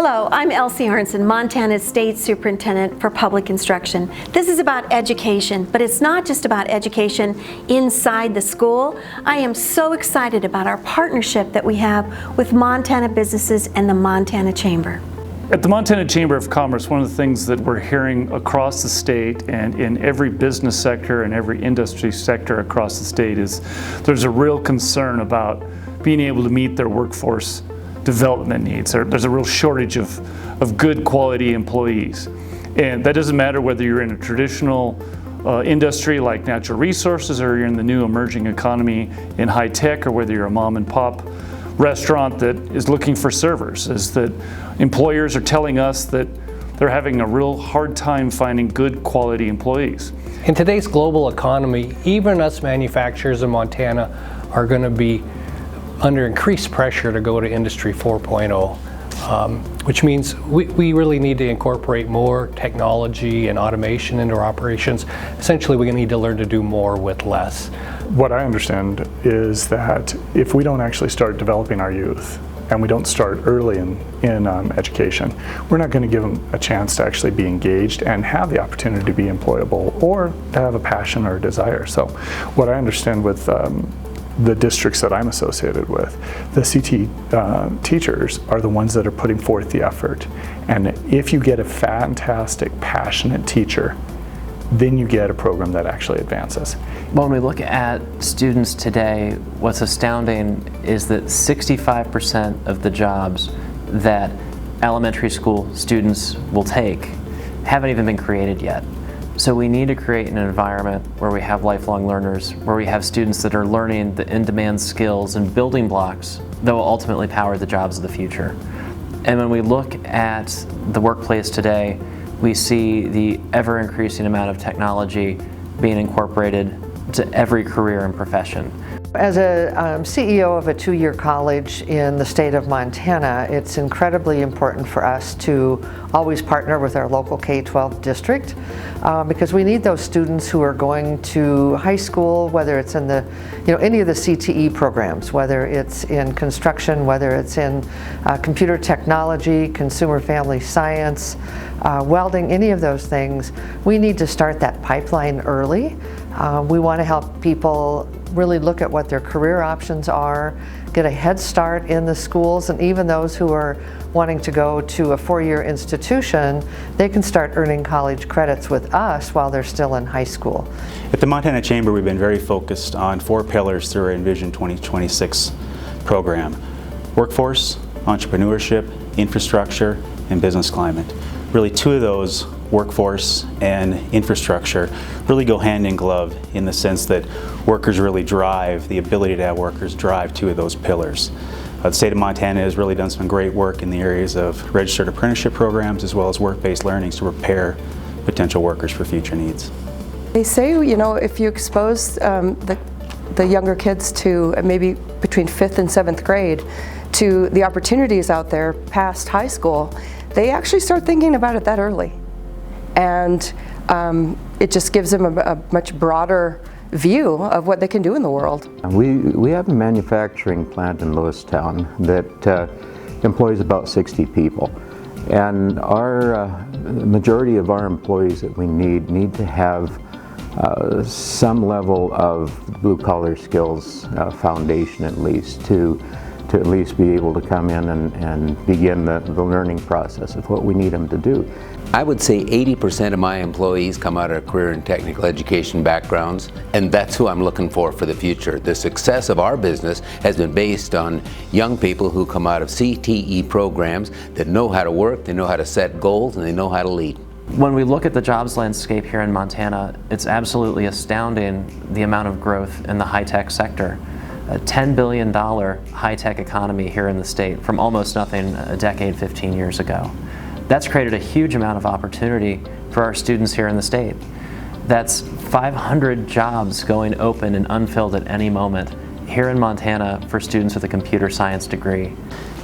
Hello, I'm ELSIE, Montana's State Superintendent for Public Instruction. This is about education, but it's not just about education inside the school. I am so excited about our partnership that we have with Montana businesses and the Montana Chamber. At the Montana Chamber of Commerce, one of the things that we're hearing across the state and in every business sector and every industry sector across the state is there's a real concern about being able to meet their workforce development needs. There's a real shortage of good quality employees. And that doesn't matter whether you're in a traditional industry like natural resources or you're in the new emerging economy in high tech, or whether you're a mom and pop restaurant that is looking for servers. Is that employers are telling us that they're having a real hard time finding good quality employees. In today's global economy, even us manufacturers in Montana are going to be under increased pressure to go to Industry 4.0, which means we really need to incorporate more technology and automation into our operations. Essentially, we need to learn to do more with less. What I understand is that if we don't actually start developing our youth, and we don't start early in education, we're not going to give them a chance to actually be engaged and have the opportunity to be employable or to have a passion or a desire. So what I understand with the districts that I'm associated with, the CTE teachers are the ones that are putting forth the effort. And if you get a fantastic, passionate teacher, then you get a program that actually advances. When we look at students today, what's astounding is that 65% of the jobs that elementary school students will take haven't even been created yet. So we need to create an environment where we have lifelong learners, where we have students that are learning the in-demand skills and building blocks that will ultimately power the jobs of the future. And when we look at the workplace today, we see the ever-increasing amount of technology being incorporated to every career and profession. As a CEO of a two-year college in the state of Montana, it's incredibly important for us to always partner with our local K-12 district because we need those students who are going to high school, whether it's in the, any of the CTE programs, whether it's in construction, whether it's in computer technology, consumer family science, welding, any of those things. We need to start that pipeline early. We want to help people really look at what their career options are, get a head start in the schools, and even those who are wanting to go to a four-year institution, they can start earning college credits with us while they're still in high school. At the Montana Chamber, we've been very focused on 4 pillars through our Envision 2026 program: workforce, entrepreneurship, infrastructure, and business climate. Really, 2 of those, workforce and infrastructure, really go hand in glove in the sense that workers really drive, the ability to have workers drive 2 of those pillars. The state of Montana has really done some great work in the areas of registered apprenticeship programs as well as work-based learnings to prepare potential workers for future needs. They say, if you expose the younger kids to maybe between 5th and 7th grade to the opportunities out there past high school, they actually start thinking about it that early. And it just gives them a much broader view of what they can do in the world. We have a manufacturing plant in Lewistown that employs about 60 people. And our majority of our employees that we need to have some level of blue-collar skills foundation at least to at least be able to come in and begin the learning process of what we need them to do. I would say 80% of my employees come out of career and technical education backgrounds, and that's who I'm looking for the future. The success of our business has been based on young people who come out of CTE programs that know how to work, they know how to set goals, and they know how to lead. When we look at the jobs landscape here in Montana, it's absolutely astounding the amount of growth in the high-tech sector. A $10 billion high-tech economy here in the state from almost nothing a decade, 15 years ago. That's created a huge amount of opportunity for our students here in the state. That's 500 jobs going open and unfilled at any moment here in Montana for students with a computer science degree.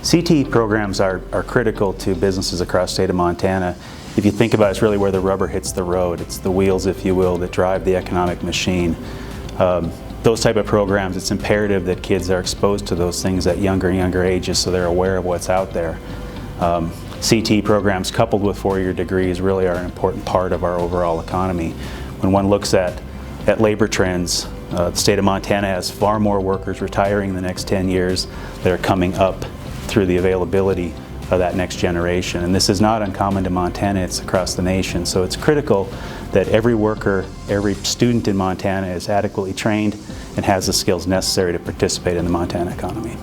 CTE programs are critical to businesses across the state of Montana. If you think about it, it's really where the rubber hits the road. It's the wheels, if you will, that drive the economic machine. Those type of programs, it's imperative that kids are exposed to those things at younger and younger ages so they're aware of what's out there. CTE programs coupled with four-year degrees really are an important part of our overall economy. When one looks at labor trends, the state of Montana has far more workers retiring in the next 10 years that are coming up through the availability of that next generation. And this is not uncommon to Montana, it's across the nation. So it's critical that every worker, every student in Montana is adequately trained and has the skills necessary to participate in the Montana economy.